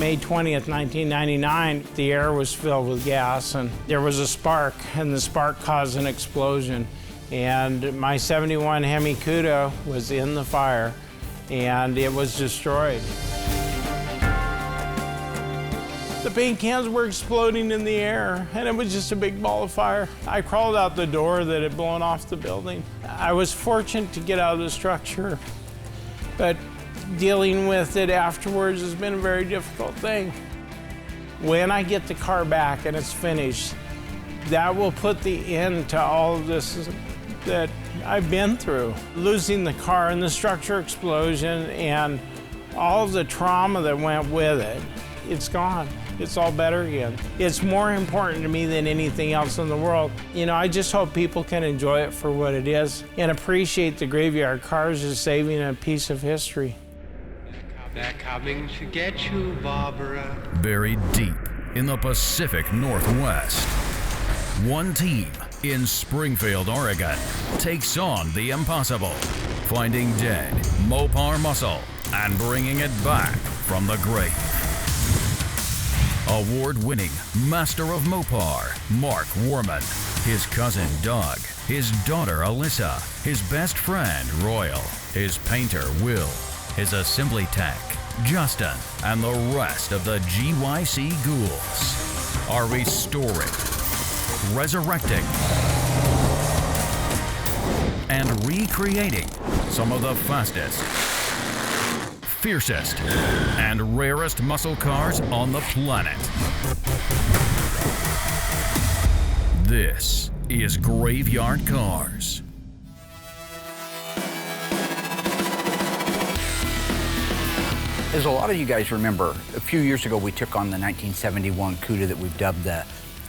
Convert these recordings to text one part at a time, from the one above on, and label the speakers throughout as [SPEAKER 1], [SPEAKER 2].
[SPEAKER 1] May 20th, 1999, the air was filled with gas and there was a spark, and the spark caused an explosion. And my 71 Hemi Cuda was in the fire and it was destroyed. The paint cans were exploding in the air, and it was just a big ball of fire. I crawled out the door that had blown off the building. I was fortunate to get out of the structure, but dealing with it afterwards has been a very difficult thing. When I get the car back and it's finished, that will put the end to all of this that I've been through. Losing the car and the structure explosion and all of the trauma that went with it, it's gone. It's all better again. It's more important to me than anything else in the world. You know, I just hope people can enjoy it for what it is and appreciate the graveyard cars as saving a piece of history.
[SPEAKER 2] They're coming to get you, Barbara.
[SPEAKER 3] Buried deep in the Pacific Northwest, one team in Springfield, Oregon, takes on the impossible, finding dead Mopar muscle and bringing it back from the grave. Award-winning Master of Mopar, Mark Warman, his cousin Doug, his daughter Alyssa, his best friend Royal, his painter Will, his assembly tech Justin, and the rest of the GYC ghouls are restoring, resurrecting, and recreating some of the fastest, fiercest, and rarest muscle cars on the planet. This is Graveyard Cars.
[SPEAKER 4] As a lot of you guys remember, a few years ago we took on the 1971 Cuda that we've dubbed the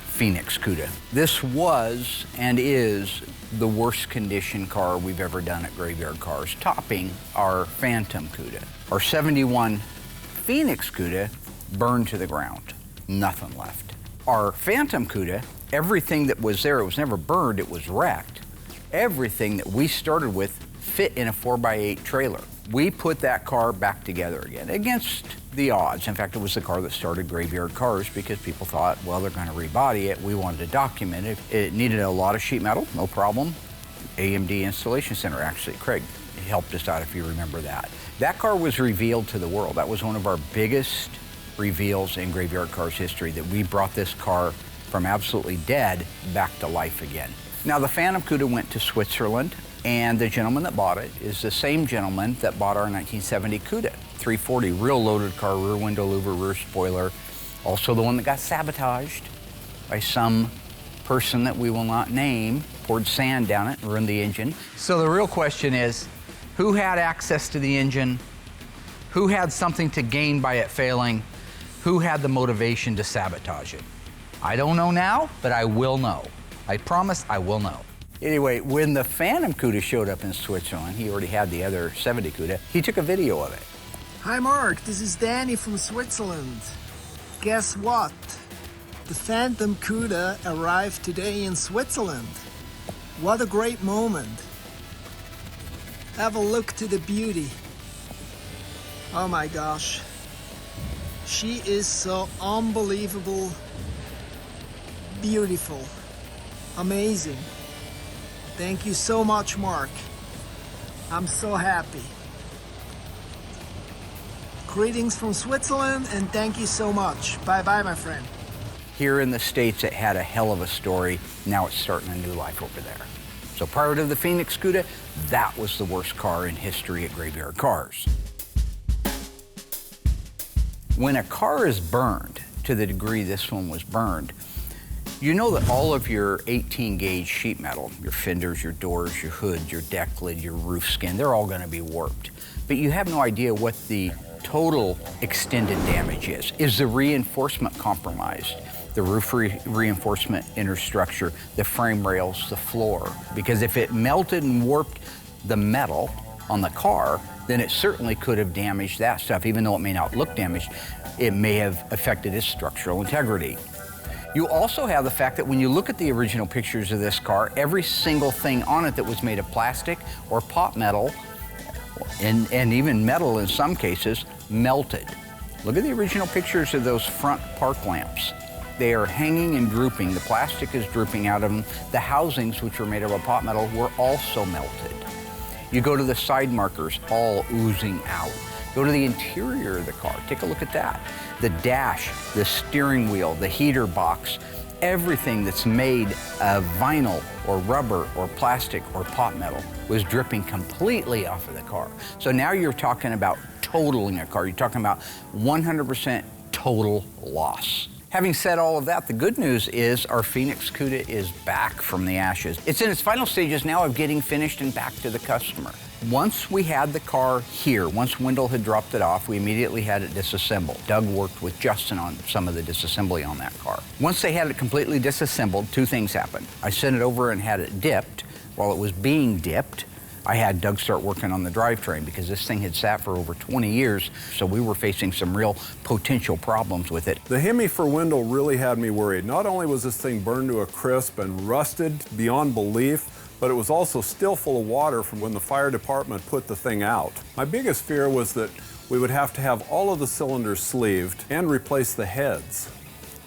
[SPEAKER 4] Phoenix Cuda. This was and is the worst condition car we've ever done at Graveyard Cars, topping our Phantom Cuda. Our 71 Phoenix Cuda burned to the ground, nothing left. Our Phantom Cuda, everything that was there, it was never burned, it was wrecked. Everything that we started with fit in a 4x8 trailer. We put that car back together again, against the odds. In fact, it was the car that started Graveyard Cars because people thought, well, they're going to rebody it. We wanted to document it. It needed a lot of sheet metal, no problem. AMD Installation Center, actually, Craig helped us out if you remember that. That car was revealed to the world. That was one of our biggest reveals in Graveyard Cars history, that we brought this car from absolutely dead back to life again. Now, the Phantom Cuda went to Switzerland, and the gentleman that bought it is the same gentleman that bought our 1970 Cuda 340, real loaded car, rear window louver, rear spoiler. Also the one that got sabotaged by some person that we will not name, poured sand down it and ruined the engine. So the real question is, who had access to the engine? Who had something to gain by it failing? Who had the motivation to sabotage it? I don't know now, but I will know. I promise I will know. Anyway, when the Phantom Cuda showed up in Switzerland, he already had the other 70 Cuda, he took a video of it.
[SPEAKER 5] Hi Mark, this is Danny from Switzerland. Guess what? The Phantom Cuda arrived today in Switzerland. What a great moment. Have a look to the beauty. Oh my gosh. She is so unbelievable, beautiful, amazing. Thank you so much, Mark. I'm so happy. Greetings from Switzerland, and thank you so much. Bye-bye, my friend.
[SPEAKER 4] Here in the States, it had a hell of a story. Now it's starting a new life over there. So prior to the Phoenix Cuda, that was the worst car in history at Graveyard Cars. When a car is burned, to the degree this one was burned, you know that all of your 18 gauge sheet metal, your fenders, your doors, your hood, your deck lid, your roof skin, they're all going to be warped. But you have no idea what the total extended damage is. Is the reinforcement compromised? The roof reinforcement inner structure, the frame rails, the floor. Because if it melted and warped the metal on the car, then it certainly could have damaged that stuff. Even though it may not look damaged, it may have affected its structural integrity. You also have the fact that when you look at the original pictures of this car, every single thing on it that was made of plastic or pot metal, and even metal in some cases, melted. Look at the original pictures of those front park lamps. They are hanging and drooping. The plastic is drooping out of them. The housings, which were made of a pot metal, were also melted. You go to the side markers, all oozing out. Go to the interior of the car, take a look at that. The dash, the steering wheel, the heater box, everything that's made of vinyl or rubber or plastic or pot metal was dripping completely off of the car. So now you're talking about totaling a car. You're talking about 100% total loss. Having said all of that, the good news is our Phoenix Cuda is back from the ashes. It's in its final stages now of getting finished and back to the customer. Once we had the car here, once Wendell had dropped it off, we immediately had it disassembled. Doug worked with Justin on some of the disassembly on that car. Once they had it completely disassembled, two things happened. I sent it over and had it dipped. While it was being dipped, I had Doug start working on the drivetrain because this thing had sat for over 20 years, so we were facing some real potential problems with it.
[SPEAKER 6] The Hemi for Wendell really had me worried. Not only was this thing burned to a crisp and rusted beyond belief, but it was also still full of water from when the fire department put the thing out. My biggest fear was that we would have to have all of the cylinders sleeved and replace the heads.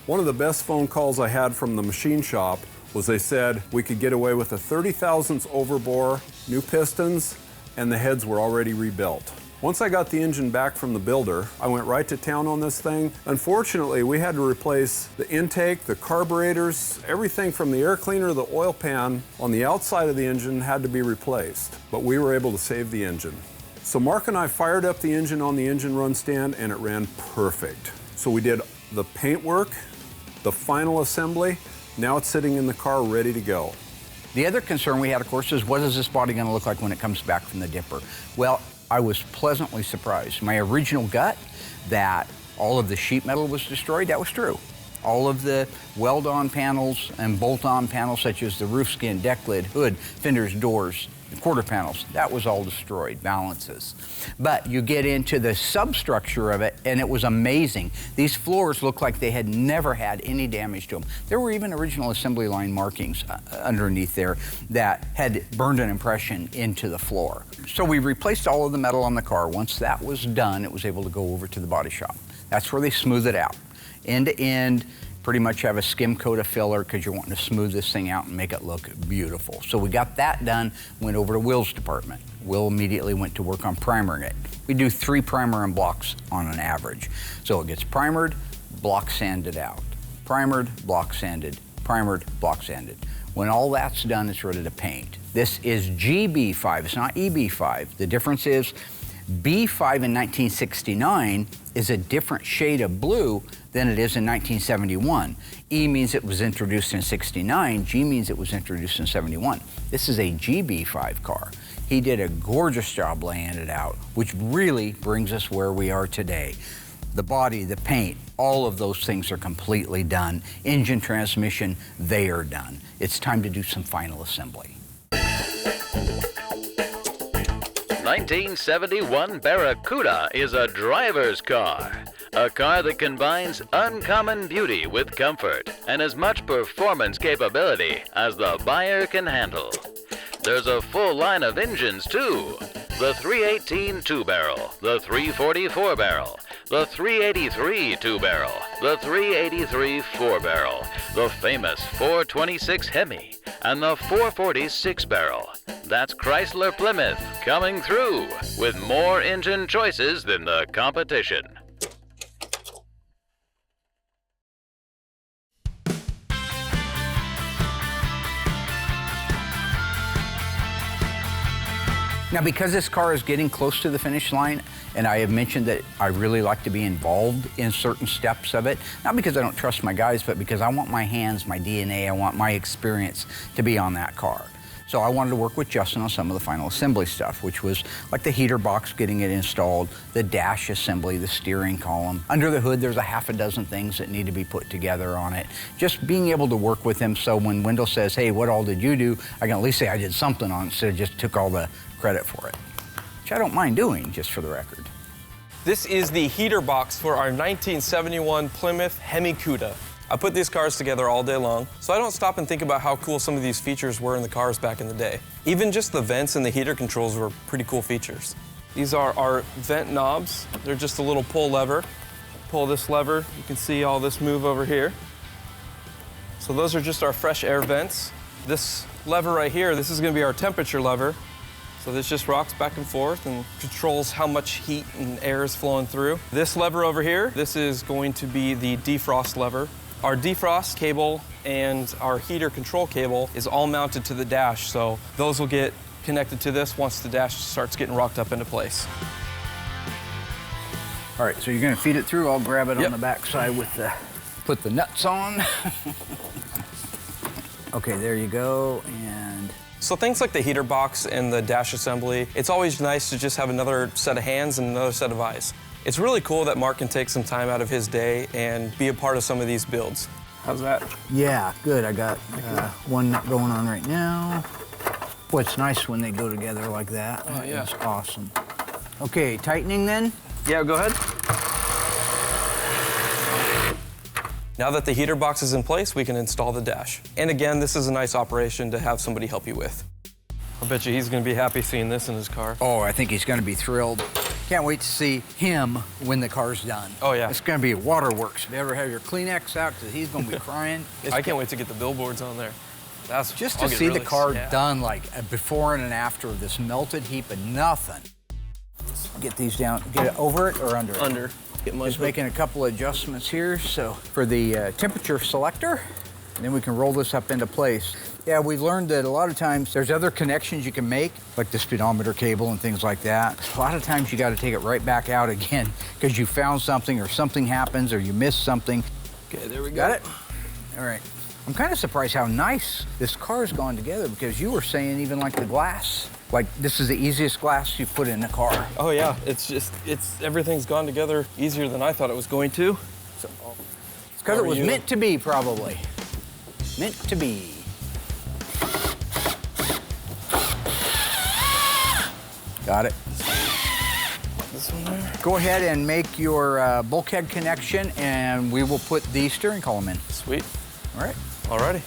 [SPEAKER 6] One of the best phone calls I had from the machine shop was they said we could get away with a 30 thousandths overbore, new pistons, and the heads were already rebuilt. Once I got the engine back from the builder, I went right to town on this thing. Unfortunately, we had to replace the intake, the carburetors, everything from the air cleaner to the oil pan on the outside of the engine had to be replaced, but we were able to save the engine. So Mark and I fired up the engine on the engine run stand and it ran perfect. So we did the paint work, the final assembly. Now it's sitting in the car ready to go.
[SPEAKER 4] The other concern we had, of course, is what is this body going to look like when it comes back from the dipper? Well, I was pleasantly surprised. My original gut that all of the sheet metal was destroyed, that was true. All of the weld-on panels and bolt-on panels, such as the roof skin, deck lid, hood, fenders, doors, the quarter panels, that was all destroyed, balances. But you get into the substructure of it, and it was amazing. These floors looked like they had never had any damage to them. There were even original assembly line markings underneath there that had burned an impression into the floor. So we replaced all of the metal on the car. Once that was done, it was able to go over to the body shop. That's where they smooth it out. End to end, pretty much have a skim coat of filler because you're wanting to smooth this thing out and make it look beautiful. So we got that done, went over to Will's department. Will immediately went to work on primering it. We do 3 primer and blocks on an average. So it gets primered, block sanded out. Primered, block sanded, primered, block sanded. When all that's done, it's ready to paint. This is GB5, it's not EB5. The difference is B5 in 1969 is a different shade of blue than it is in 1971. E means it was introduced in 69, G means it was introduced in 71. This is a GB5 car. He did a gorgeous job laying it out, which really brings us where we are today. The body, the paint, all of those things are completely done. Engine, transmission, they are done. It's time to do some final assembly.
[SPEAKER 3] 1971 Barracuda is a driver's car. A car that combines uncommon beauty with comfort and as much performance capability as the buyer can handle. There's a full line of engines too. The 318 2-barrel, the 340 4-barrel, the 383 2-barrel, the 383 4-barrel, the famous 426 Hemi, and the 440 6-barrel. That's Chrysler Plymouth coming through with more engine choices than the competition.
[SPEAKER 4] Now, because this car is getting close to the finish line, and I have mentioned that I really like to be involved in certain steps of it, not because I don't trust my guys, but because I want my hands, my DNA, I want my experience to be on that car. So I wanted to work with Justin on some of the final assembly stuff, which was like the heater box, getting it installed, the dash assembly, the steering column. Under the hood, there's a half a dozen things that need to be put together on it. Just being able to work with him so when Wendell says, hey, what all did you do? I can at least say I did something on it instead of just took all the credit for it, which I don't mind doing, just for the record.
[SPEAKER 7] This is the heater box for our 1971 Plymouth Hemi Cuda. I put these cars together all day long, so I don't stop and think about how cool some of these features were in the cars back in the day. Even just the vents and the heater controls were pretty cool features. These are our vent knobs. They're just a little pull lever. pull this lever, you can see all this move over here. So those are just our fresh air vents. This lever right here, this is gonna be our temperature lever. So this just rocks back and forth and controls how much heat and air is flowing through. This lever over here, this is going to be the defrost lever. Our defrost cable and our heater control cable is all mounted to the dash, so those will get connected to this once the dash starts getting rocked up into place.
[SPEAKER 4] All right, so you're gonna feed it through. I'll grab it
[SPEAKER 7] Yep.
[SPEAKER 4] on the back side with the, put the nuts on. Okay, there you go, and
[SPEAKER 7] So things like the heater box and the dash assembly, it's always nice to just have another set of hands and another set of eyes. It's really cool that Mark can take some time out of his day and be a part of some of these builds. How's that?
[SPEAKER 4] yeah, good. I got one nut going on right now. Boy, it's nice when they go together like that.
[SPEAKER 7] Oh, yeah.
[SPEAKER 4] It's awesome. Okay, tightening then?
[SPEAKER 7] Yeah, go ahead. Now that the heater box is in place, we can install the dash. And again, this is a nice operation to have somebody help you with. I bet you he's gonna be happy seeing this in his car.
[SPEAKER 4] Oh, I think he's gonna be thrilled. Can't wait to see him when the car's done.
[SPEAKER 7] Oh, yeah.
[SPEAKER 4] It's gonna be waterworks. If you ever have your Kleenex out, because he's gonna be crying.
[SPEAKER 7] I can't wait to get the billboards on there. That's
[SPEAKER 4] Just
[SPEAKER 7] I'll
[SPEAKER 4] to
[SPEAKER 7] get
[SPEAKER 4] see
[SPEAKER 7] really-
[SPEAKER 4] the car
[SPEAKER 7] yeah.
[SPEAKER 4] done, like a before and an after of this melted heap of nothing. Get these down, get it over it or under it?
[SPEAKER 7] Under. Get my
[SPEAKER 4] Just making a couple of adjustments here. So for the temperature selector, and then we can roll this up into place. Yeah, we've learned that a lot of times there's other connections you can make, like the speedometer cable and things like that. A lot of times you got to take it right back out again because you found something or something happens or you missed something.
[SPEAKER 7] Okay, there we go.
[SPEAKER 4] Got it? All right. I'm kind of surprised how nice this car's gone together because you were saying even like the glass, like this is the easiest glass you put in a car.
[SPEAKER 7] Oh yeah, everything's gone together easier than I thought it was going to. So,
[SPEAKER 4] It's because
[SPEAKER 7] How
[SPEAKER 4] it
[SPEAKER 7] are
[SPEAKER 4] was
[SPEAKER 7] you?
[SPEAKER 4] meant to be, probably. Meant to be. Got it.
[SPEAKER 7] this one there.
[SPEAKER 4] Go ahead and make your bulkhead connection, and we will put the steering column in.
[SPEAKER 7] Sweet.
[SPEAKER 4] All right.
[SPEAKER 7] Alrighty.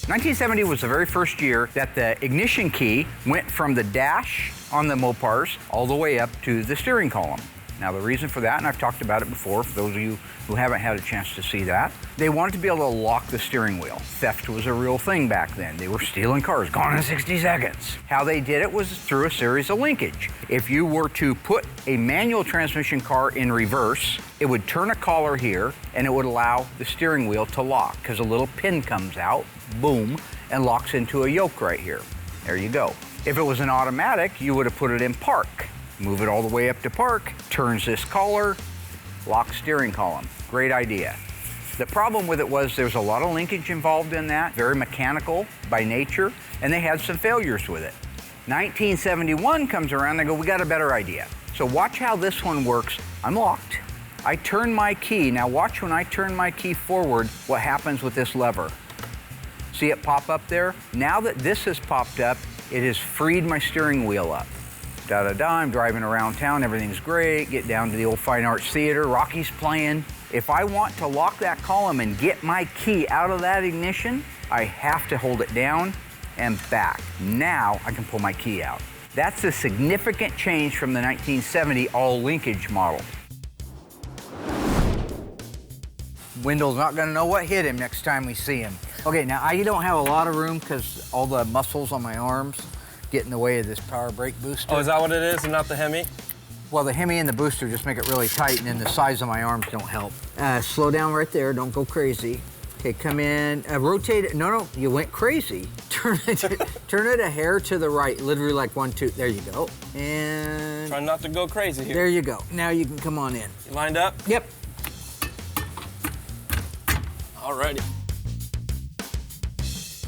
[SPEAKER 4] 1970 was the very first year that the ignition key went from the dash on the Mopars all the way up to the steering column. Now, the reason for that, and I've talked about it before, for those of you who haven't had a chance to see that, they wanted to be able to lock the steering wheel. Theft was a real thing back then. They were stealing cars, gone in 60 seconds. How they did it was through a series of linkage. If you were to put a manual transmission car in reverse, it would turn a collar here, and it would allow the steering wheel to lock, because a little pin comes out, boom, and locks into a yoke right here. There you go. If it was an automatic, you would have put it in park. Move it all the way up to park, turns this collar, lock steering column. Great idea. The problem with it was there's a lot of linkage involved in that, very mechanical by nature, and they had some failures with it. 1971 comes around, they go, we got a better idea. So watch how this one works. I'm locked. I turn my key. Now watch when I turn my key forward, what happens with this lever. See it pop up there? Now that this has popped up, it has freed my steering wheel up. Da-da-da, I'm driving around town, everything's great, get down to the old Fine Arts Theater, Rocky's playing. If I want to lock that column and get my key out of that ignition, I have to hold it down and back. Now I can pull my key out. That's a significant change from the 1970 all linkage model. Wendell's not gonna know what hit him next time we see him. Okay, now I don't have a lot of room because all the muscles on my arms get in the way of this power brake booster.
[SPEAKER 7] Oh, is that what it is and not the Hemi?
[SPEAKER 4] Well, the Hemi and the booster just make it really tight, and then the size of my arms don't help. Slow down right there, don't go crazy. Okay, come in, rotate it. No, you went crazy. Turn it a hair to the right, literally like 1, 2, there you go. And
[SPEAKER 7] Trying not to go crazy here.
[SPEAKER 4] there you go. Now you can come on in.
[SPEAKER 7] You lined up?
[SPEAKER 4] Yep.
[SPEAKER 7] Alrighty.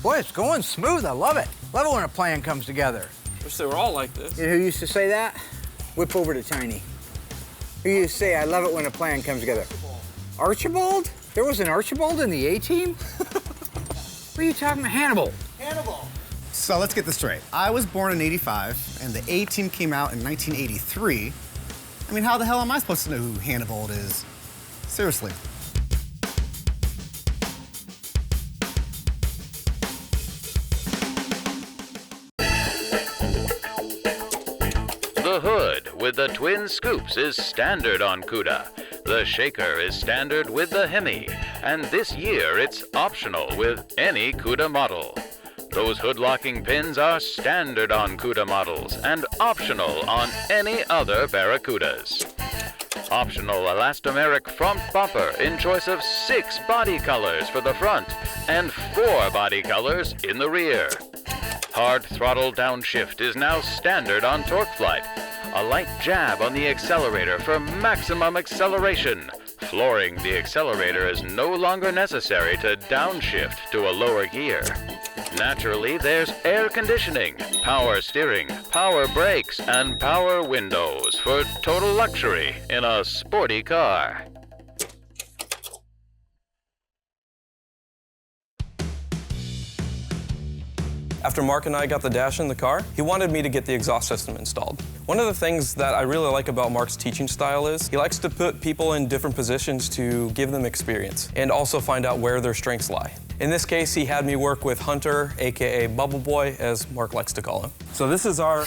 [SPEAKER 4] Boy, it's going smooth, I love it. Love it when a plan comes together.
[SPEAKER 7] Wish they were all like this.
[SPEAKER 4] You know who used to say that? Whip over to Tiny. Who used to say, I love it when a plan comes together? Archibald? There was an Archibald in the A-team? What are you talking about? Hannibal.
[SPEAKER 8] So let's get this straight. I was born in '85, and the A-team came out in 1983. I mean, how the hell am I supposed to know who Hannibal is? Seriously.
[SPEAKER 3] The Hood
[SPEAKER 9] with the twin scoops is standard on Cuda. The shaker is standard with the Hemi, and this year it's optional with any Cuda model. Those hood locking pins are standard on Cuda models and optional on any other Barracudas. Optional elastomeric front bumper in choice of 6 body colors for the front and 4 body colors in the rear. Hard throttle downshift is now standard on TorqueFlite. A light jab on the accelerator for maximum acceleration. Flooring the accelerator is no longer necessary to downshift to a lower gear. Naturally, there's air conditioning, power steering, power brakes, and power windows for total luxury in a sporty car.
[SPEAKER 7] After Mark and I got the dash in the car, he wanted me to get the exhaust system installed. One of the things that I really like about Mark's teaching style is he likes to put people in different positions to give them experience and also find out where their strengths lie. In this case, he had me work with Hunter, AKA Bubble Boy, as Mark likes to call him. So this is our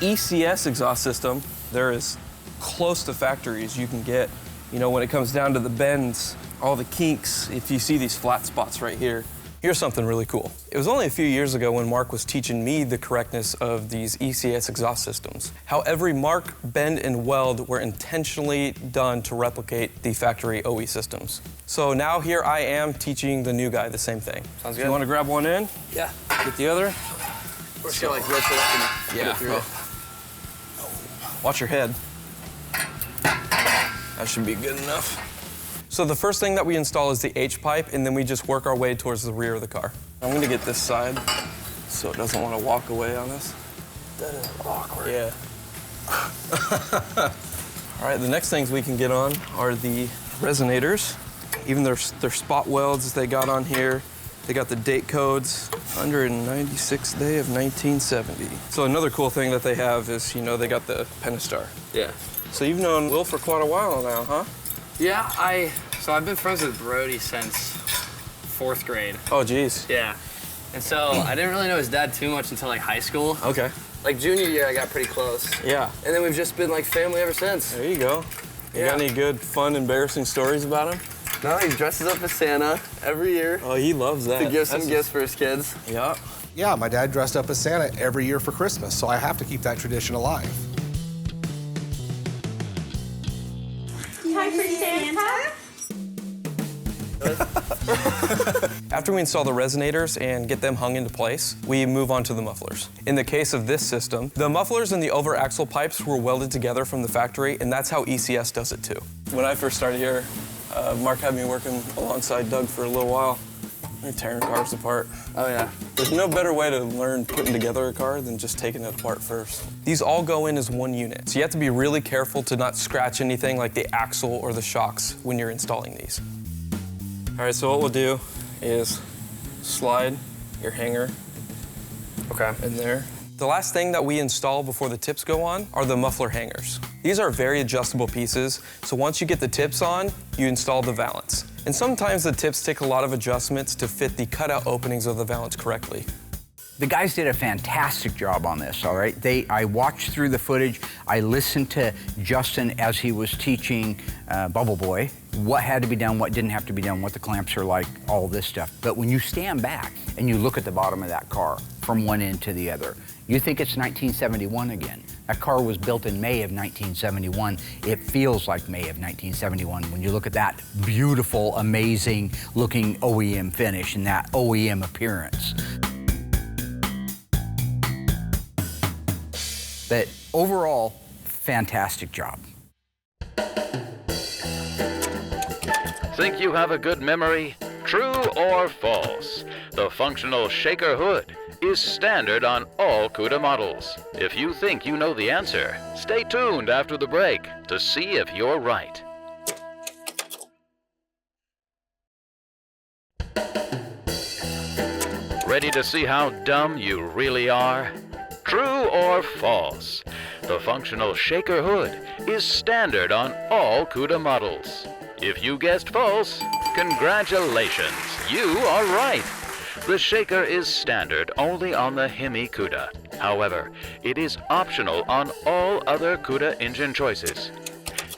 [SPEAKER 7] ECS exhaust system. They're as close to factory as you can get. You know, when it comes down to the bends, all the kinks, if you see these flat spots right here, here's something really cool. It was only a few years ago when Mark was teaching me the correctness of these ECS exhaust systems. How every mark, bend, and weld were intentionally done to replicate the factory OE systems. So now here I am teaching the new guy the same thing. Sounds good. You want to grab one in? Yeah. Get the other?
[SPEAKER 4] We're still like rope it up and
[SPEAKER 7] yeah.
[SPEAKER 4] put it through.
[SPEAKER 7] Watch your head. That should be good enough. So the first thing that we install is the H-pipe, and then we just work our way towards the rear of the car. I'm gonna get this side so it doesn't want to walk away on us.
[SPEAKER 4] That is awkward.
[SPEAKER 7] Yeah. All right, the next things we can get on are the resonators. Even their spot welds they got on here. They got the date codes, 196th day of 1970. So another cool thing that they have is, you know, they got the Pentastar.
[SPEAKER 10] Yeah.
[SPEAKER 7] So you've known Will for quite a while now, huh?
[SPEAKER 10] Yeah, I've been friends with Brody since 4th grade.
[SPEAKER 7] Oh, geez.
[SPEAKER 10] Yeah. And so I didn't really know his dad too much until like high school.
[SPEAKER 7] Okay.
[SPEAKER 10] Like junior year, I got pretty close.
[SPEAKER 7] Yeah.
[SPEAKER 10] And then we've just been like family ever since.
[SPEAKER 7] There you go. You got any good, fun, embarrassing stories about him?
[SPEAKER 10] No, he dresses up as Santa every year.
[SPEAKER 7] Oh, he loves that.
[SPEAKER 10] To give some gifts for his kids.
[SPEAKER 7] Yeah.
[SPEAKER 11] Yeah, my dad dressed up as Santa every year for Christmas, so I have to keep that tradition alive.
[SPEAKER 12] Time for Santa?
[SPEAKER 7] After we install the resonators and get them hung into place, we move on to the mufflers. In the case of this system, the mufflers and the over axle pipes were welded together from the factory, and that's how ECS does it too. When I first started here, Mark had me working alongside Doug for a little while. We're tearing cars apart.
[SPEAKER 10] Oh yeah.
[SPEAKER 7] There's no better way to learn putting together a car than just taking it apart first. These all go in as one unit, so you have to be really careful to not scratch anything like the axle or the shocks when you're installing these. All right, so what we'll do is slide your hanger in there. The last thing that we install before the tips go on are the muffler hangers. These are very adjustable pieces, so once you get the tips on, you install the valance. And sometimes the tips take a lot of adjustments to fit the cutout openings of the valance correctly.
[SPEAKER 4] The guys did a fantastic job on this, all right? I watched through the footage. I listened to Justin as he was teaching Bubble Boy what had to be done, what didn't have to be done, what the clamps are like, all this stuff. But when you stand back and you look at the bottom of that car from one end to the other, you think it's 1971 again. That car was built in May of 1971. It feels like May of 1971 when you look at that beautiful, amazing looking OEM finish and that OEM appearance. But overall, fantastic job.
[SPEAKER 9] Think you have a good memory? True or false? The functional shaker hood is standard on all Cuda models. If you think you know the answer, stay tuned after the break to see if you're right. Ready to see how dumb you really are? True or false? The functional shaker hood is standard on all Cuda models. If you guessed false, congratulations, you are right. The shaker is standard only on the Hemi Cuda. However, it is optional on all other Cuda engine choices.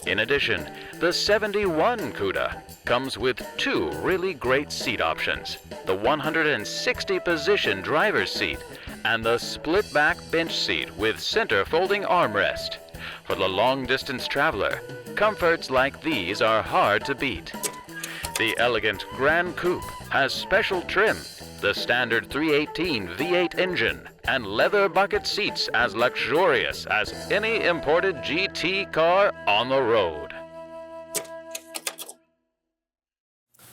[SPEAKER 9] In addition, the 71 Cuda comes with 2 really great seat options, the 160-position driver's seat and the split-back bench seat with center folding armrest. For the long-distance traveler, comforts like these are hard to beat. The elegant Grand Coupe has special trim, the standard 318 V8 engine, and leather bucket seats as luxurious as any imported GT car on the road.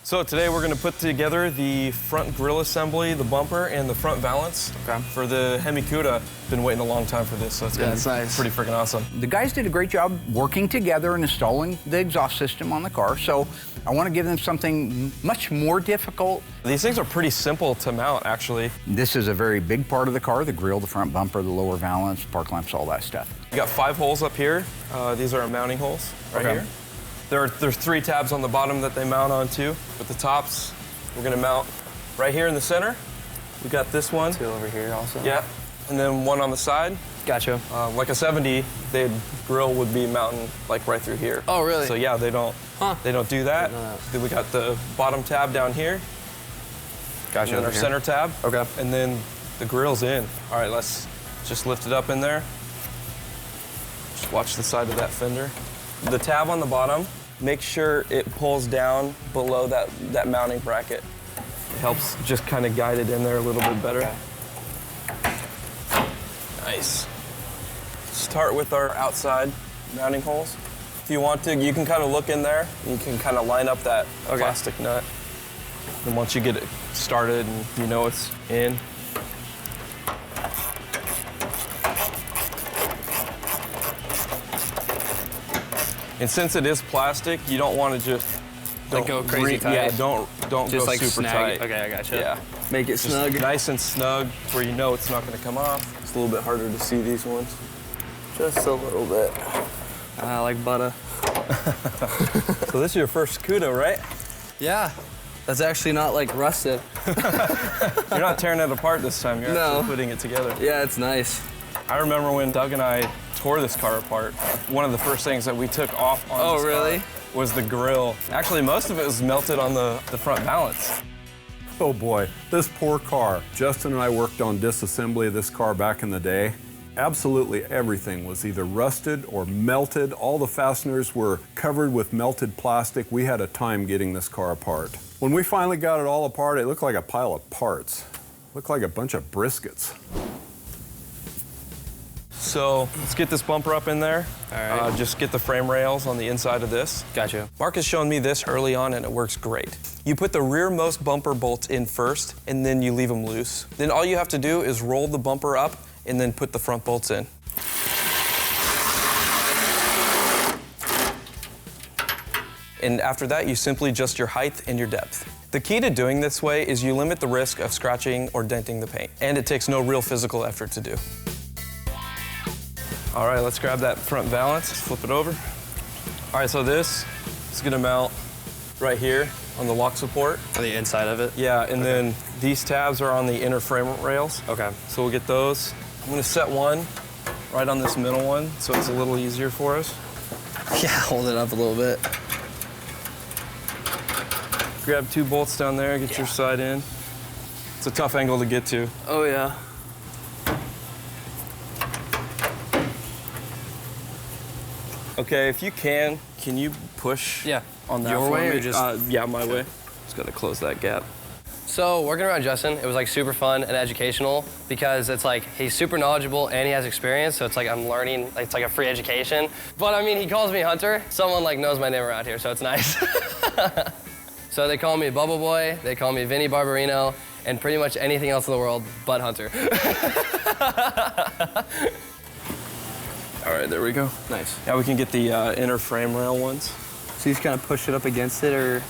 [SPEAKER 7] So today we're going to put together the front grille assembly, the bumper, and the front valance for the Hemi Cuda. Been waiting a long time for this, so it's going to be pretty freaking awesome.
[SPEAKER 4] The guys did a great job working together and installing the exhaust system on the car, so I want to give them something much more difficult.
[SPEAKER 7] These things are pretty simple to mount, actually.
[SPEAKER 4] This is a very big part of the car, the grille, the front bumper, the lower valance, park lamps, all that stuff.
[SPEAKER 7] You got 5 holes up here. These are our mounting holes right here. There's 3 tabs on the bottom that they mount onto. With the tops, we're gonna mount right here in the center. We got this one.
[SPEAKER 10] 2 over here also.
[SPEAKER 7] Yeah, and then 1 on the side.
[SPEAKER 10] Gotcha.
[SPEAKER 7] Like a 70, the grill would be mounting like right through here.
[SPEAKER 10] Oh, really?
[SPEAKER 7] So yeah, they don't do that. Then we got the bottom tab down here.
[SPEAKER 10] Gotcha.
[SPEAKER 7] And then our center tab.
[SPEAKER 10] Okay.
[SPEAKER 7] And then the grill's in. All right, let's just lift it up in there. Just watch the side of that fender. The tab on the bottom, make sure it pulls down below that mounting bracket. It helps just kind of guide it in there a little bit better. Okay. Nice. Start with our outside mounting holes. If you want to, you can kind of look in there. You can kind of line up that plastic nut. And once you get it started and you know it's in, and since it is plastic, you don't want to just
[SPEAKER 10] go crazy tight.
[SPEAKER 7] Yeah, don't
[SPEAKER 10] just
[SPEAKER 7] go
[SPEAKER 10] like
[SPEAKER 7] super
[SPEAKER 10] snag
[SPEAKER 7] tight.
[SPEAKER 10] Okay, I gotcha.
[SPEAKER 7] Yeah,
[SPEAKER 10] make it
[SPEAKER 7] just
[SPEAKER 10] snug.
[SPEAKER 7] nice and snug, where you know it's not going to come off. It's a little bit harder to see these ones. Just a little bit.
[SPEAKER 10] I like butter.
[SPEAKER 7] So this is your first Cuda, right?
[SPEAKER 10] Yeah, that's actually not like rusted.
[SPEAKER 7] You're not tearing it apart this time. You're actually putting it together.
[SPEAKER 10] Yeah, it's nice.
[SPEAKER 7] I remember when Doug and I tore this car apart. One of the first things that we took off on this car was the grille. Actually, most of it was melted on the front valance.
[SPEAKER 6] Oh boy, this poor car. Justin and I worked on disassembly of this car back in the day. Absolutely everything was either rusted or melted. All the fasteners were covered with melted plastic. We had a time getting this car apart. When we finally got it all apart, it looked like a pile of parts. It looked like a bunch of briskets.
[SPEAKER 7] So let's get this bumper up in there.
[SPEAKER 10] All right.
[SPEAKER 7] Just get the frame rails on the inside of this.
[SPEAKER 10] Gotcha.
[SPEAKER 7] Mark has shown me this early on and it works great. You put the rearmost bumper bolts in first and then you leave them loose. Then all you have to do is roll the bumper up and then put the front bolts in. And after that, you simply adjust your height and your depth. The key to doing this way is you limit the risk of scratching or denting the paint, and it takes no real physical effort to do. All right, let's grab that front valance, flip it over. All right, so this is gonna mount right here on the lock support.
[SPEAKER 10] On the inside of it?
[SPEAKER 7] Yeah, and then these tabs are on the inner frame rails.
[SPEAKER 10] Okay.
[SPEAKER 7] So we'll get those. I'm gonna set one right on this middle one, so it's a little easier for us.
[SPEAKER 10] Yeah, hold it up a little bit.
[SPEAKER 7] Grab 2 bolts down there, get your side in. It's a tough angle to get to.
[SPEAKER 10] Oh, yeah.
[SPEAKER 7] Okay, if you can you push on that
[SPEAKER 10] your
[SPEAKER 7] for
[SPEAKER 10] way
[SPEAKER 7] me?
[SPEAKER 10] or just...
[SPEAKER 7] yeah, my way. Just gotta close that gap.
[SPEAKER 13] So working around Justin, it was like super fun and educational because it's like he's super knowledgeable and he has experience, so it's like I'm learning, like, it's like a free education. But I mean, he calls me Hunter. Someone like knows my name around here, so it's nice. So they call me Bubble Boy, they call me Vinny Barbarino, and pretty much anything else in the world but Hunter.
[SPEAKER 7] All right, there we go.
[SPEAKER 10] Nice.
[SPEAKER 7] Now we can get the inner frame rail ones.
[SPEAKER 10] So you just kind of push it up against it, or?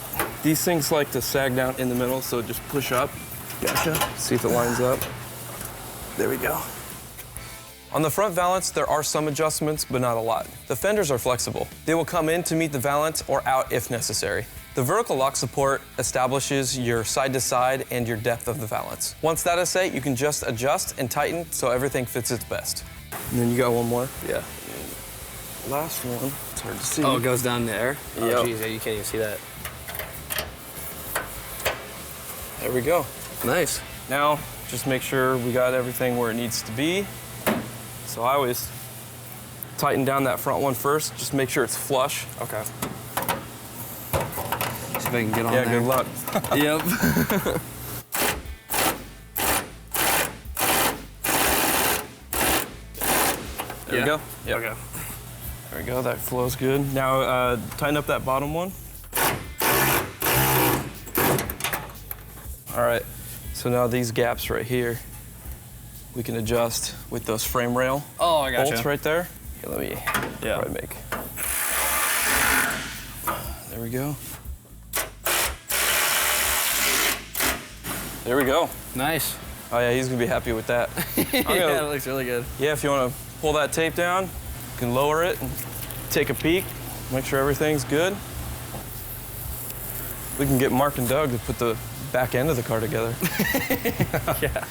[SPEAKER 7] These things like to sag down in the middle, so just push up.
[SPEAKER 10] Gotcha.
[SPEAKER 7] See if it lines up. There we go. On the front valance, there are some adjustments, but not a lot. The fenders are flexible. They will come in to meet the valance or out if necessary. The vertical lock support establishes your side-to-side and your depth of the valance. Once that is set, you can just adjust and tighten so everything fits its best. And then you got one more? Yeah. Last one, it's hard to see.
[SPEAKER 10] Oh, it goes down there?
[SPEAKER 7] Yep.
[SPEAKER 10] Oh, geez, you can't even see that.
[SPEAKER 7] There we go.
[SPEAKER 10] Nice.
[SPEAKER 7] Now, just make sure we got everything where it needs to be. So I always tighten down that front one first, just make sure it's flush.
[SPEAKER 10] Okay. See if I can get on there.
[SPEAKER 7] Yeah, good luck.
[SPEAKER 10] Yep.
[SPEAKER 7] There we go. Yep.
[SPEAKER 10] Okay.
[SPEAKER 7] There we go, that flows good. Now, tighten up that bottom one. All right, so now these gaps right here, we can adjust with those frame rail bolts right there. Okay, let me try to make. There we go. There we go.
[SPEAKER 10] Nice.
[SPEAKER 7] Oh yeah, he's gonna be happy with that.
[SPEAKER 10] Yeah, it looks really good.
[SPEAKER 7] Yeah, if you wanna pull that tape down, you can lower it and take a peek, make sure everything's good. We can get Mark and Doug to put the back end of the car together.
[SPEAKER 10] Yeah.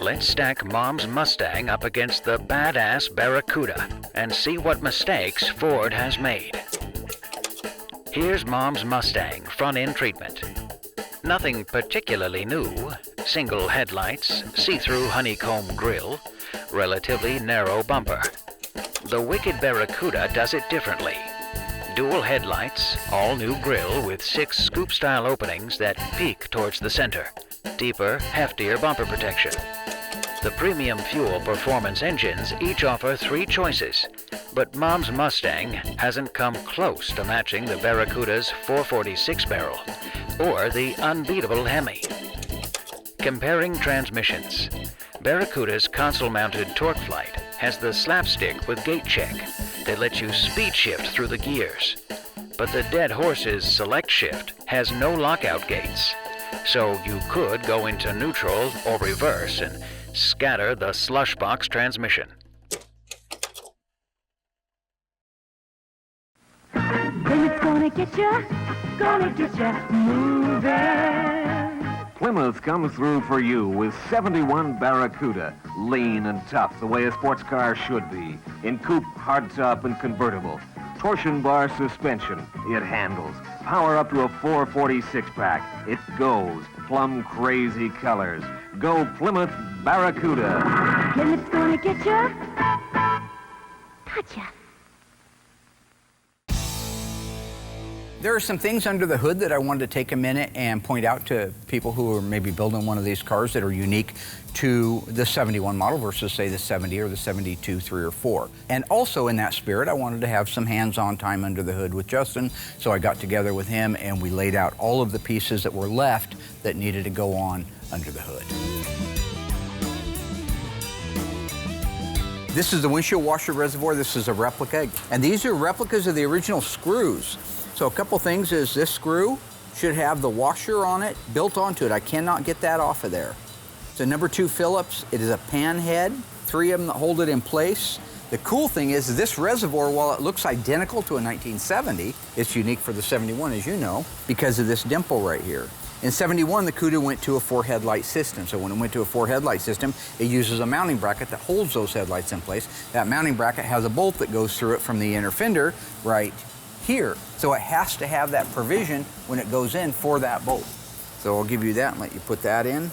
[SPEAKER 9] Let's stack Mom's Mustang up against the badass Barracuda and see what mistakes Ford has made. Here's Mom's Mustang front-end treatment. Nothing particularly new. Single headlights, see-through honeycomb grille, relatively narrow bumper. The wicked Barracuda does it differently. Dual headlights, all-new grille with 6 scoop-style openings that peak towards the center. Deeper, heftier bumper protection. The premium fuel performance engines each offer 3 choices, but Mom's Mustang hasn't come close to matching the Barracuda's 446 barrel or the unbeatable Hemi. Comparing transmissions. Barracuda's console-mounted torque flight has the slapstick with gate check that lets you speed shift through the gears. But the Dead Horse's select shift has no lockout gates, so you could go into neutral or reverse and scatter the slush box transmission.
[SPEAKER 12] Plymouth's gonna get ya moving.
[SPEAKER 14] Plymouth comes through for you with 71 Barracuda, lean and tough, the way a sports car should be. In coupe, hardtop, and convertible. Torsion bar suspension, it handles. Power up to a 446 pack, it goes. Plum crazy colors. Go Plymouth Barracuda.
[SPEAKER 12] Plymouth's gonna get ya. Gotcha.
[SPEAKER 4] There are some things under the hood that I wanted to take a minute and point out to people who are maybe building one of these cars that are unique to the 71 model versus, say, the 70 or the 72, 3, or 4. And also in that spirit, I wanted to have some hands-on time under the hood with Justin, so I got together with him and we laid out all of the pieces that were left that needed to go on under the hood. This is the windshield washer reservoir. This is a replica, and these are replicas of the original screws. So a couple things is this screw should have the washer on it, built onto it. I cannot get that off of there. It's a number 2 Phillips. It is a pan head, 3 of them that hold it in place. The cool thing is this reservoir, while it looks identical to a 1970, it's unique for the 71, as you know, because of this dimple right here. In 71, the Cuda went to a 4 headlight system. So when it went to a 4 headlight system, it uses a mounting bracket that holds those headlights in place. That mounting bracket has a bolt that goes through it from the inner fender right here. So it has to have that provision when it goes in for that bolt. So I'll give you that and let you put that in.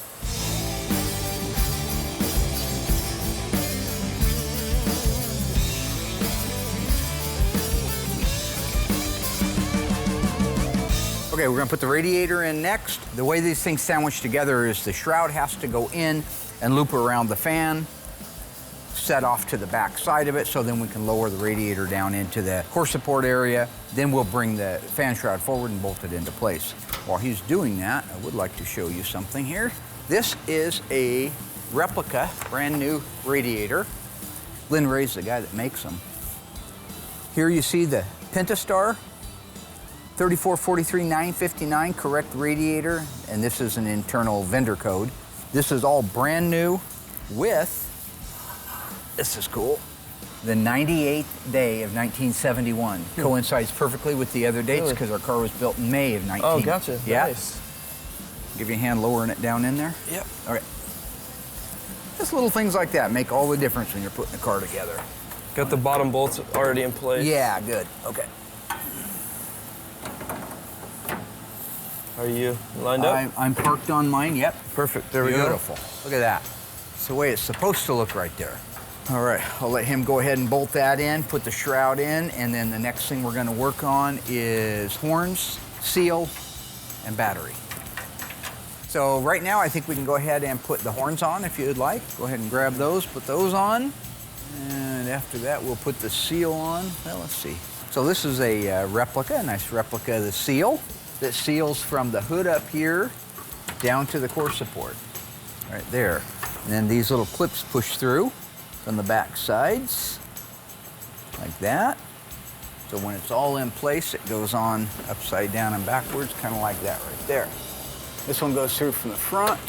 [SPEAKER 4] Okay, we're gonna put the radiator in next. The way these things sandwich together is the shroud has to go in and loop around the fan, set off to the back side of it, so then we can lower the radiator down into the core support area. Then we'll bring the fan shroud forward and bolt it into place. While he's doing that, I would like to show you something here. This is a replica, brand new radiator. Lynn Ray's the guy that makes them. Here you see the Pentastar 3443959, correct radiator, and this is an internal vendor code. This is all brand new with, this is cool, the 98th day of 1971. Coincides perfectly with the other dates because our car was built in May of 19.
[SPEAKER 7] Oh, gotcha.
[SPEAKER 4] Yeah.
[SPEAKER 7] Nice.
[SPEAKER 4] Give you a hand lowering it down in there.
[SPEAKER 7] Yep.
[SPEAKER 4] All right. Just little things like that make all the difference when you're putting the car together.
[SPEAKER 7] Got the bottom bolts already in place.
[SPEAKER 4] Yeah, good. Okay.
[SPEAKER 7] Are you lined up?
[SPEAKER 4] I'm parked on mine, yep.
[SPEAKER 7] Perfect, there we go.
[SPEAKER 4] Beautiful. Look at that. It's the way it's supposed to look right there. All right, I'll let him go ahead and bolt that in, put the shroud in, and then the next thing we're gonna work on is horns, seal, and battery. So right now, I think we can go ahead and put the horns on if you'd like. Go ahead and grab those, put those on. And after that, we'll put the seal on. Well, let's see. So this is a replica, a nice replica of the seal that seals from the hood up here down to the core support, right there. And then these little clips push through from the back sides, like that. So when it's all in place, it goes on upside down and backwards, kind of like that right there. This one goes through from the front.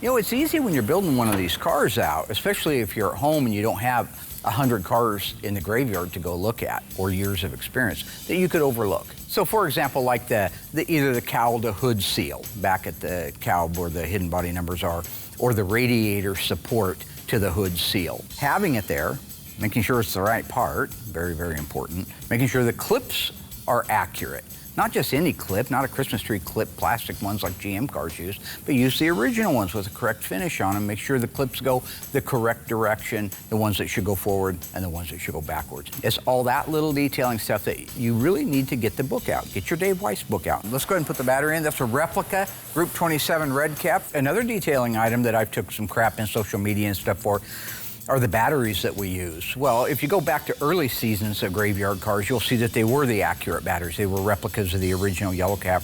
[SPEAKER 4] You know, it's easy when you're building one of these cars out, especially if you're at home and you don't have 100 cars in the graveyard to go look at or years of experience that you could overlook. So for example, like either the cowl to hood seal back at the cowl where the hidden body numbers are, or the radiator support to the hood seal. Having it there, making sure it's the right part, very, very important. Making sure the clips are accurate. Not just any clip, not a Christmas tree clip, plastic ones like GM cars use, but use the original ones with the correct finish on them. Make sure the clips go the correct direction, the ones that should go forward and the ones that should go backwards. It's all that little detailing stuff that you really need to get the book out. Get your Dave Weiss book out. Let's go ahead and put the battery in. That's a replica Group 27 red cap. Another detailing item that I've took some crap in social media and stuff for are the batteries that we use. Well, if you go back to early seasons of graveyard cars, you'll see that they were the accurate batteries. They were replicas of the original yellow cap,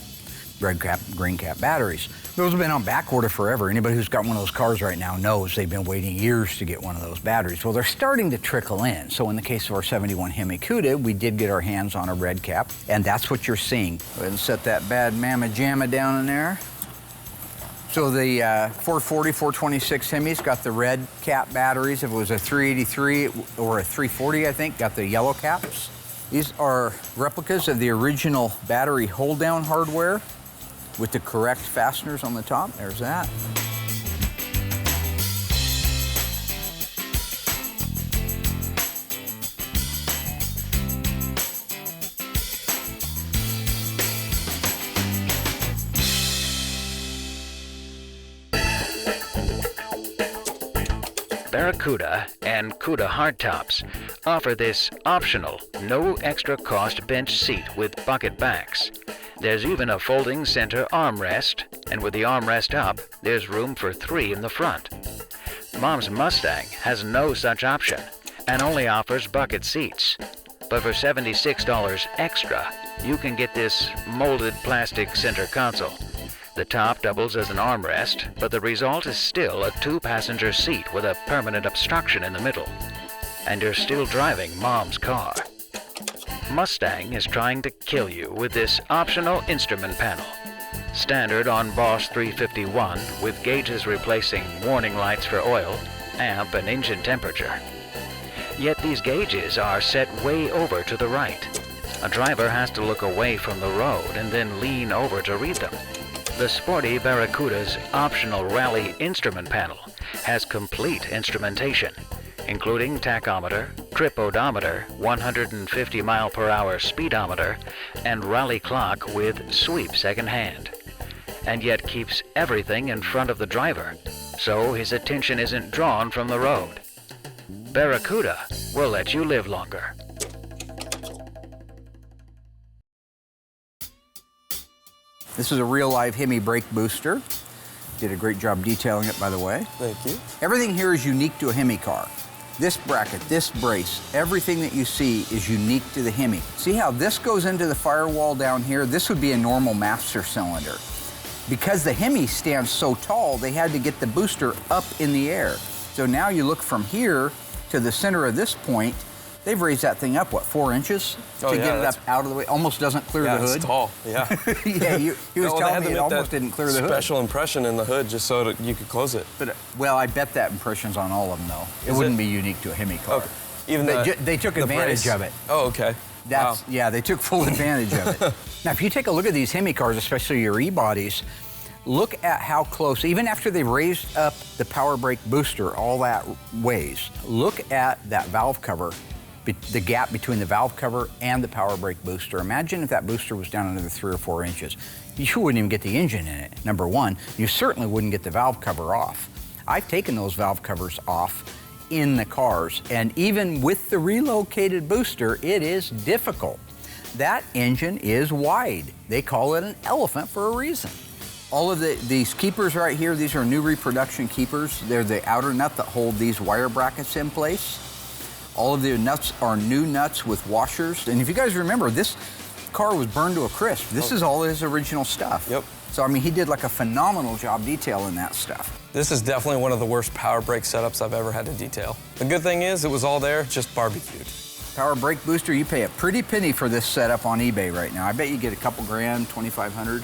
[SPEAKER 4] red cap, green cap batteries. Those have been on back order forever. Anybody who's got one of those cars right now knows they've been waiting years to get one of those batteries. Well, they're starting to trickle in. So in the case of our 71 Hemi Cuda, we did get our hands on a red cap, and that's what you're seeing. Go ahead and set that bad mamma jamma down in there. So the 440, 426 Hemis got the red cap batteries. If it was a 383 or a 340, I think, got the yellow caps. These are replicas of the original battery hold-down hardware with the correct fasteners on the top. There's that.
[SPEAKER 9] Barracuda and Cuda hardtops offer this optional, no extra cost bench seat with bucket backs. There's even a folding center armrest, and with the armrest up, there's room for 3 in the front. Mom's Mustang has no such option and only offers bucket seats. But for $76 extra, you can get this molded plastic center console. The top doubles as an armrest, but the result is still a 2-passenger seat with a permanent obstruction in the middle. And you're still driving Mom's car. Mustang is trying to kill you with this optional instrument panel. Standard on Bosch 351 with gauges replacing warning lights for oil, amp, and engine temperature. Yet these gauges are set way over to the right. A driver has to look away from the road and then lean over to read them. The sporty Barracuda's optional rally instrument panel has complete instrumentation, including tachometer, trip odometer, 150 mile/hour speedometer, and rally clock with sweep second hand, and yet keeps everything in front of the driver, so his attention isn't drawn from the road. Barracuda will let you live longer.
[SPEAKER 4] This is a real live Hemi brake booster. Did a great job detailing it, by the way.
[SPEAKER 7] Thank you.
[SPEAKER 4] Everything here is unique to a Hemi car. This bracket, this brace, everything that you see is unique to the Hemi. See how this goes into the firewall down here? This would be a normal master cylinder. Because the Hemi stands so tall, they had to get the booster up in the air. So now you look from here to the center of this point, They've raised that thing up, what, 4 inches to get it up out of the way? Almost doesn't clear the hood.
[SPEAKER 7] It's tall, yeah.
[SPEAKER 4] Yeah, he was telling me it almost didn't clear the hood.
[SPEAKER 7] Special impression in the hood just so that you could close it.
[SPEAKER 4] But well, I bet that impression's on all of them, though. It wouldn't be unique to a Hemi car.
[SPEAKER 7] Okay. Even
[SPEAKER 4] they took advantage of it.
[SPEAKER 7] Oh, okay.
[SPEAKER 4] Wow. Yeah, they took full advantage of it. Now, if you take a look at these Hemi cars, especially your E-bodies, look at how close, even after they raised up the power brake booster all that ways, look at that valve cover, the gap between the valve cover and the power brake booster. Imagine if that booster was down another 3 or 4 inches. You wouldn't even get the engine in it, number one. You certainly wouldn't get the valve cover off. I've taken those valve covers off in the cars, and even with the relocated booster, it is difficult. That engine is wide. They call it an elephant for a reason. All of these keepers right here, these are new reproduction keepers. They're the outer nut that hold these wire brackets in place. All of the nuts are new nuts with washers. And if you guys remember, this car was burned to a crisp. This is all his original stuff.
[SPEAKER 7] Yep.
[SPEAKER 4] So, I mean, he did like a phenomenal job detailing that stuff.
[SPEAKER 7] This is definitely one of the worst power brake setups I've ever had to detail. The good thing is it was all there, just barbecued.
[SPEAKER 4] Power brake booster, you pay a pretty penny for this setup on eBay right now. I bet you get a couple grand, 2,500.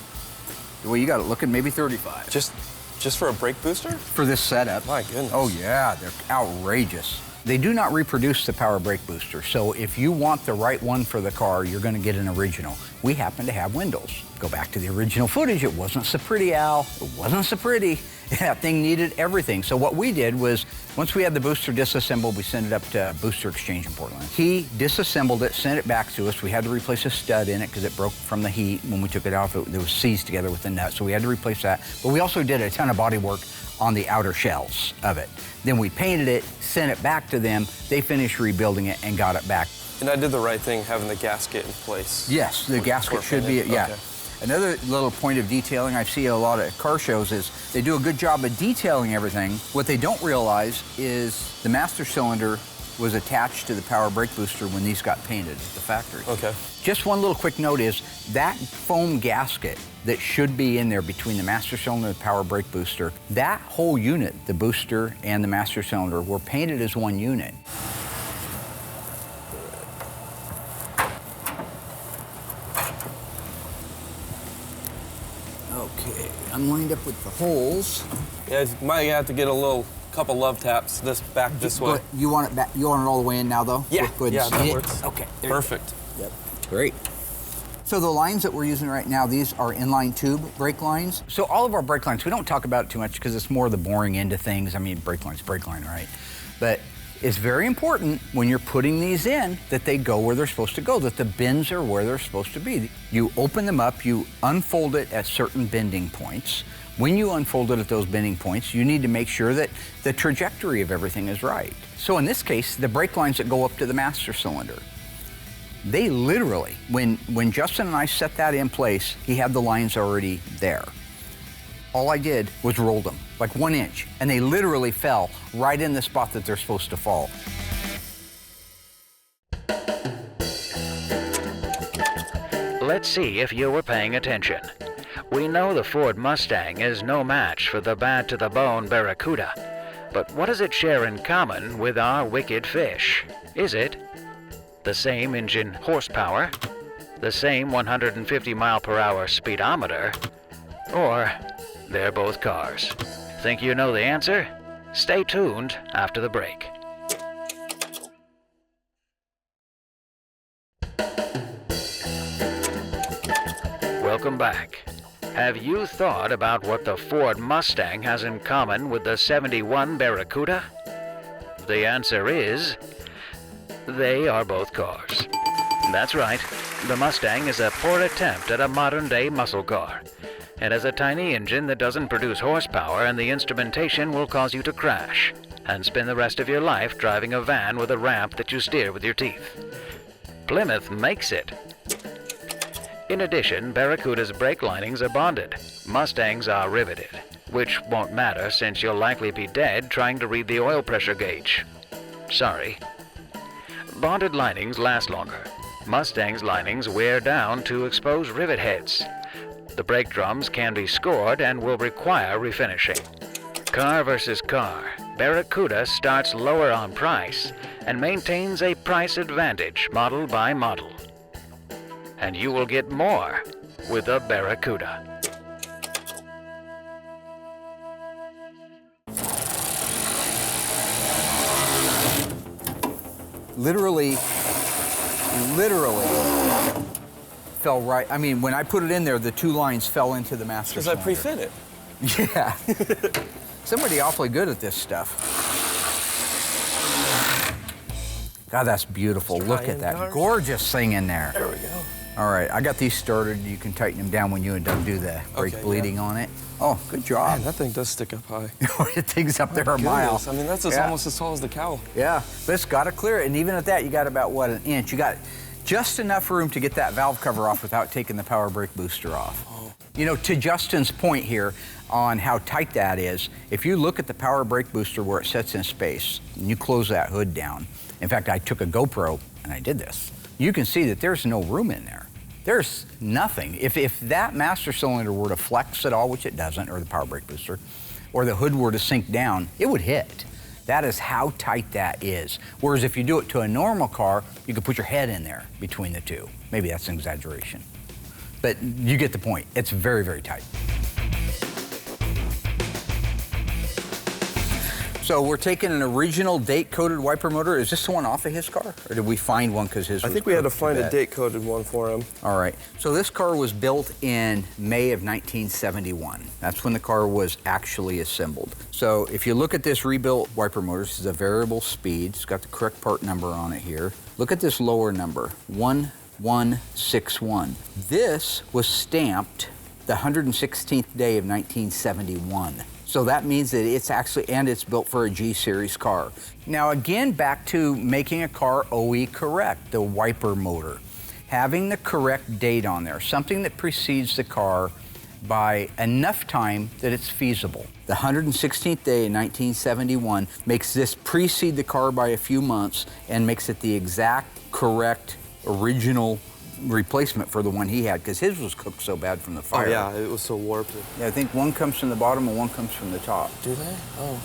[SPEAKER 4] Well, you got it looking maybe 35.
[SPEAKER 7] Just for a brake booster?
[SPEAKER 4] For this setup.
[SPEAKER 7] My goodness.
[SPEAKER 4] Oh yeah, they're outrageous. They do not reproduce the power brake booster, so if you want the right one for the car, you're going to get an original. We happen to have windows. Go back to the original footage. It wasn't so pretty, Al. It wasn't so pretty. That thing needed everything. So what we did was, once we had the booster disassembled, we sent it up to Booster Exchange in Portland. He disassembled it, sent it back to us. We had to replace a stud in it because it broke from the heat. When we took it off, it was seized together with the nut, so we had to replace that. But we also did a ton of body work on the outer shells of it. Then we painted it, sent it back to them. They finished rebuilding it and got it back.
[SPEAKER 7] And I did the right thing having the gasket in place.
[SPEAKER 4] Yes, the gasket should be, yeah. Okay. Another little point of detailing I see at a lot of car shows is they do a good job of detailing everything. What they don't realize is the master cylinder was attached to the power brake booster when these got painted at the factory.
[SPEAKER 7] Okay.
[SPEAKER 4] Just one little quick note is that foam gasket that should be in there between the master cylinder and the power brake booster, that whole unit, the booster and the master cylinder, were painted as one unit. Okay, I'm lined up with the holes.
[SPEAKER 7] Yeah, you might have to get a couple love taps this way.
[SPEAKER 4] You want it back? You want it all the way in now, though?
[SPEAKER 7] Yeah, yeah, that works.
[SPEAKER 4] Okay,
[SPEAKER 7] perfect.
[SPEAKER 4] Yep, great. So the lines that we're using right now, these are inline tube brake lines. So all of our brake lines, we don't talk about it too much because it's more the boring end of things. I mean, brake line, right? But it's very important when you're putting these in that they go where they're supposed to go, that the bends are where they're supposed to be. You open them up, you unfold it at certain bending points. When you unfold it at those bending points, you need to make sure that the trajectory of everything is right. So in this case, the brake lines that go up to the master cylinder, they literally, when Justin and I set that in place, he had the lines already there. All I did was roll them, like 1 inch, and they literally fell right in the spot that they're supposed to fall.
[SPEAKER 9] Let's see if you were paying attention. We know the Ford Mustang is no match for the bad-to-the-bone Barracuda, but what does it share in common with our wicked fish? Is it the same engine horsepower, the same 150-mile-per-hour speedometer, or they're both cars? Think you know the answer? Stay tuned after the break. Welcome back. Have you thought about what the Ford Mustang has in common with the '71 Barracuda? The answer is, they are both cars. That's right. The Mustang is a poor attempt at a modern-day muscle car. It has a tiny engine that doesn't produce horsepower, and the instrumentation will cause you to crash and spend the rest of your life driving a van with a ramp that you steer with your teeth. Plymouth makes it. In addition, Barracuda's brake linings are bonded. Mustangs are riveted, which won't matter since you'll likely be dead trying to read the oil pressure gauge. Sorry. Bonded linings last longer. Mustang's linings wear down to expose rivet heads. The brake drums can be scored and will require refinishing. Car versus car. Barracuda starts lower on price and maintains a price advantage model by model. And you will get more with a Barracuda.
[SPEAKER 4] Literally fell right. I mean, when I put it in there, the two lines fell into the master
[SPEAKER 7] cylinder.
[SPEAKER 4] Because
[SPEAKER 7] I pre-fit it.
[SPEAKER 4] Yeah. Somebody awfully good at this stuff. God, that's beautiful. Look at that gorgeous thing in there.
[SPEAKER 7] There we go.
[SPEAKER 4] All right, I got these started. You can tighten them down when you and Doug do the brake bleeding on it. Oh, good job.
[SPEAKER 7] Man, that thing does stick up high.
[SPEAKER 4] It thing's up there a mile.
[SPEAKER 7] I mean, that's almost as tall as the cowl.
[SPEAKER 4] Yeah, but it's got to clear it. And even at that, you got about, what, an inch. You got just enough room to get that valve cover off without taking the power brake booster off.
[SPEAKER 7] Oh.
[SPEAKER 4] You know, to Justin's point here on how tight that is, if you look at the power brake booster where it sits in space, and you close that hood down, in fact, I took a GoPro and I did this, you can see that there's no room in there. There's nothing. If that master cylinder were to flex at all, which it doesn't, or the power brake booster, or the hood were to sink down, it would hit. That is how tight that is. Whereas if you do it to a normal car, you could put your head in there between the two. Maybe that's an exaggeration. But you get the point. It's very, very tight. So we're taking an original date-coded wiper motor. Is this the one off of his car? Or did we find one because his
[SPEAKER 7] I think we had to find a date-coded one for him.
[SPEAKER 4] All right. So this car was built in May of 1971. That's when the car was actually assembled. So if you look at this rebuilt wiper motor, this is a variable speed. It's got the correct part number on it here. Look at this lower number, 1161. This was stamped the 116th day of 1971. So that means that it's actually, and it's built for a G-Series car. Now again, back to making a car OE correct, the wiper motor. Having the correct date on there, something that precedes the car by enough time that it's feasible. The 116th day in 1971 makes this precede the car by a few months and makes it the exact, correct, original replacement for the one he had, because his was cooked so bad from the fire.
[SPEAKER 7] Oh yeah, it was so warped.
[SPEAKER 4] Yeah, I think one comes from the bottom and one comes from the top.
[SPEAKER 7] Do they? Oh,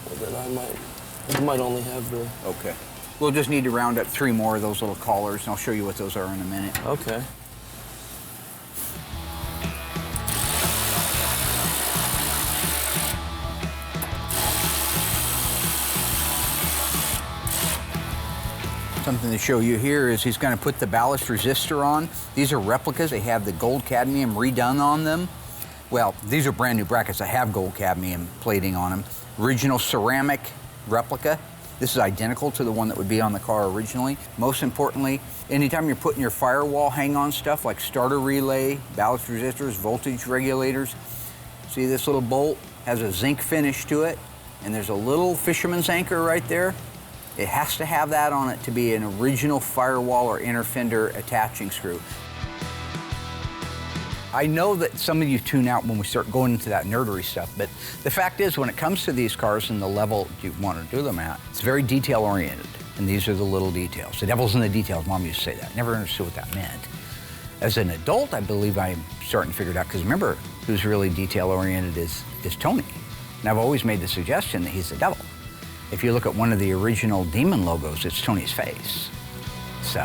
[SPEAKER 7] well then I might only have the...
[SPEAKER 4] Okay. We'll just need to round up 3 more of those little collars, and I'll show you what those are in a minute.
[SPEAKER 7] Okay.
[SPEAKER 4] Something to show you here is he's going to put the ballast resistor on. These are replicas. They have the gold cadmium redone on them. Well, these are brand new brackets that have gold cadmium plating on them. Original ceramic replica. This is identical to the one that would be on the car originally. Most importantly, anytime you're putting your firewall hang-on stuff like starter relay, ballast resistors, voltage regulators, see this little bolt has a zinc finish to it, and there's a little fisherman's anchor right there. It has to have that on it to be an original firewall or inner fender attaching screw. I know that some of you tune out when we start going into that nerdery stuff, but the fact is when it comes to these cars and the level you want to do them at, it's very detail oriented, and these are the little details. The devil's in the details, Mom used to say that. Never understood what that meant. As an adult, I believe I'm starting to figure it out, because remember, who's really detail oriented is Tony. And I've always made the suggestion that he's the devil. If you look at one of the original Demon logos, it's Tony's face. So